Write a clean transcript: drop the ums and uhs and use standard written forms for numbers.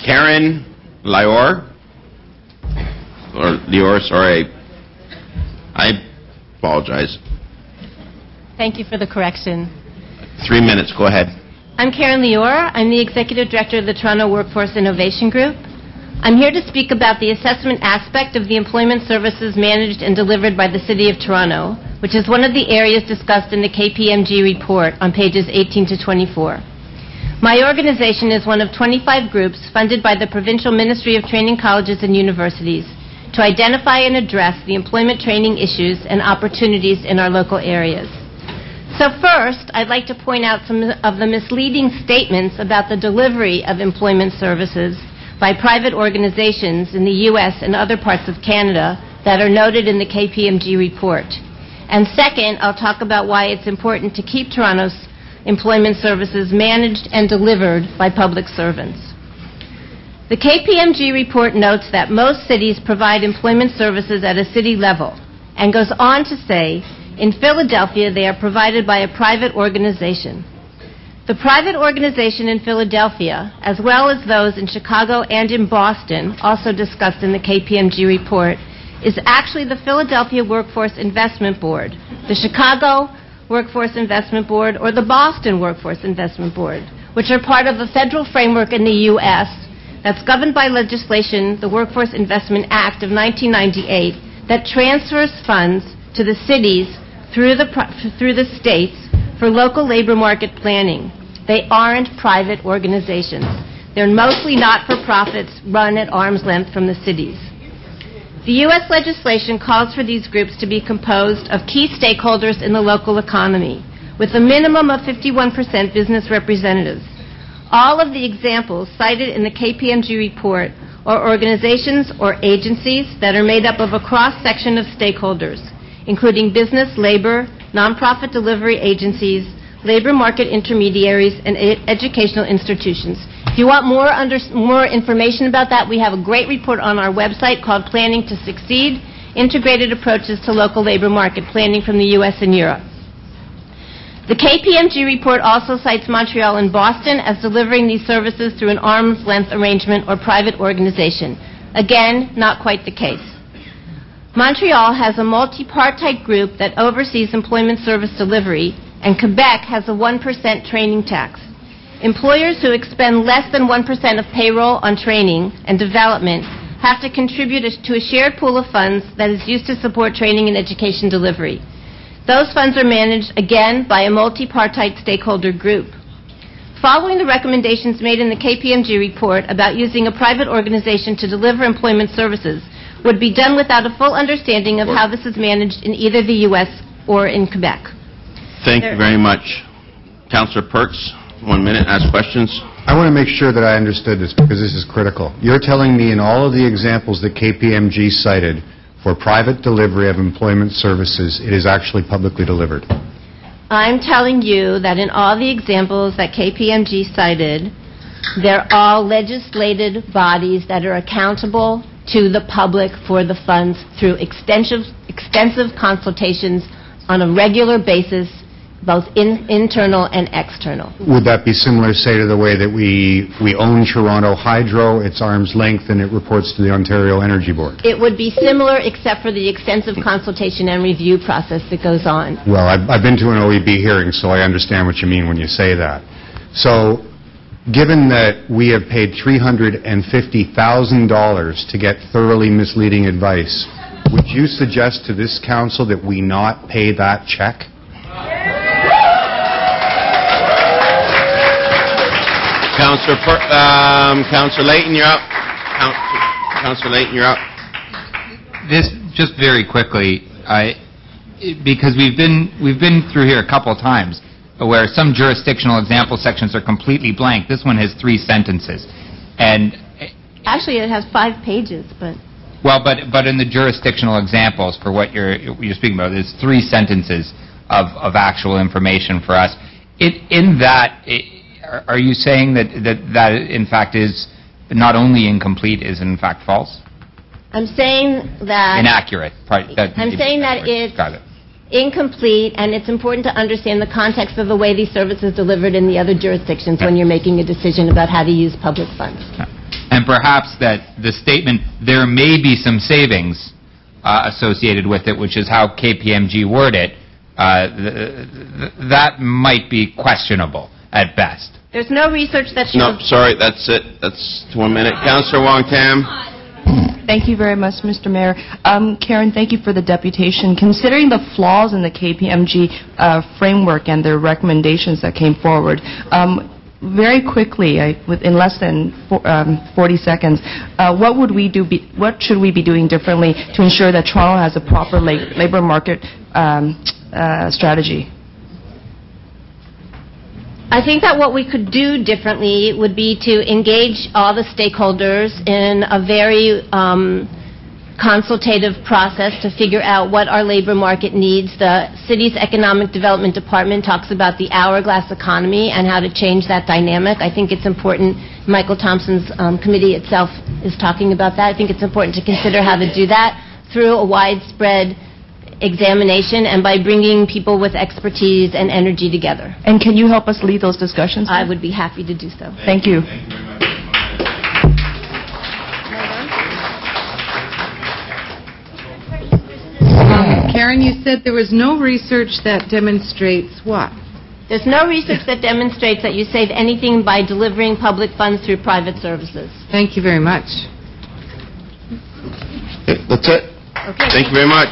Karen Lior, or Lior, sorry. I apologize. Thank you for the correction. 3 minutes, go ahead. I'm Karen Lior. I'm the Executive Director of the Toronto Workforce Innovation Group. I'm here to speak about the assessment aspect of the employment services managed and delivered by the City of Toronto, which is one of the areas discussed in the KPMG report on pages 18 to 24. My organization is one of 25 groups funded by the Provincial Ministry of Training Colleges and Universities to identify and address the employment training issues and opportunities in our local areas. So first, I'd like to point out some of the misleading statements about the delivery of employment services by private organizations in the U.S. and other parts of Canada that are noted in the KPMG report. And second, I'll talk about why it's important to keep Toronto's employment services managed and delivered by public servants. The KPMG report notes that most cities provide employment services at a city level and goes on to say, in Philadelphia, they are provided by a private organization. The private organization in Philadelphia, as well as those in Chicago and in Boston, also discussed in the KPMG report, is actually the Philadelphia Workforce Investment Board, the Chicago Workforce Investment Board, or the Boston Workforce Investment Board, which are part of a federal framework in the U.S. that's governed by legislation, the Workforce Investment Act of 1998, that transfers funds to the cities through the states for local labor market planning. They aren't private organizations. They're mostly not-for-profits run at arm's length from the cities. The U.S. legislation calls for these groups to be composed of key stakeholders in the local economy, with a minimum of 51% business representatives. All of the examples cited in the KPMG report are organizations or agencies that are made up of a cross-section of stakeholders, including business, labor, nonprofit delivery agencies, labor market intermediaries, and educational institutions. If you want more information about that, we have a great report on our website called Planning to Succeed, Integrated Approaches to Local Labor Market Planning from the U.S. and Europe. The KPMG report also cites Montreal and Boston as delivering these services through an arm's length arrangement or private organization. Again, not quite the case. Montreal has a multi-partite group that oversees employment service delivery, and Quebec has a 1% training tax. Employers who expend less than 1% of payroll on training and development have to contribute to a shared pool of funds that is used to support training and education delivery. Those funds are managed, again, by a multi-partite stakeholder group. Following the recommendations made in the KPMG report about using a private organization to deliver employment services would be done without a full understanding of how this is managed in either the U.S. or in Quebec. Thank you very much. Councillor Perks, 1 minute, ask questions. I want to make sure that I understood this because this is critical. You're telling me in all of the examples that KPMG cited for private delivery of employment services, it is actually publicly delivered? I'm telling you that in all the examples that KPMG cited, they're all legislated bodies that are accountable to the public for the funds through extensive consultations on a regular basis, both internal and external. Would that be similar, say, to the way that we own Toronto Hydro, it's arm's length, and it reports to the Ontario Energy Board? It would be similar, except for the extensive consultation and review process that goes on. Well, I've been to an OEB hearing, so I understand what you mean when you say that. So, given that we have paid $350,000 to get thoroughly misleading advice, would you suggest to this council that we not pay that check? Councillor Layton, you're up. Councillor Layton, you're up. This just very quickly, because we've been through here a couple of times where some jurisdictional example sections are completely blank. This one has 3 sentences, and actually it has 5 pages, but. Well, but in the jurisdictional examples for what you're speaking about, there's 3 sentences of actual information for us. Are you saying that in fact is not only incomplete, is in fact false? I'm saying that inaccurate. I'm saying that it's incomplete, and it's important to understand the context of the way these services delivered in the other jurisdictions when you're making a decision about how to use public funds. and perhaps that the statement, there may be some savings associated with it, which is how KPMG worded it, that might be questionable at best. There's no research that shows... No, sorry, that's it. That's 1 minute. Councillor Wong-Tam. Thank you very much, Mr. Mayor. Karen, thank you for the deputation. Considering the flaws in the KPMG framework and their recommendations that came forward, very quickly, in less than 40 seconds, what should we be doing differently to ensure that Toronto has a proper labor market strategy? I think that what we could do differently would be to engage all the stakeholders in a very consultative process to figure out what our labor market needs. The city's economic development department talks about the hourglass economy and how to change that dynamic. I think it's important. Michael Thompson's committee itself is talking about that. I think it's important to consider how to do that through a widespread examination and by bringing people with expertise and energy together. And can you help us lead those discussions? I would be happy to do so. Thank you. Karen, you said there was no research that demonstrates what? There's no research that demonstrates that you save anything by delivering public funds through private services. Thank you very much. That's it. Okay. Thank you very much.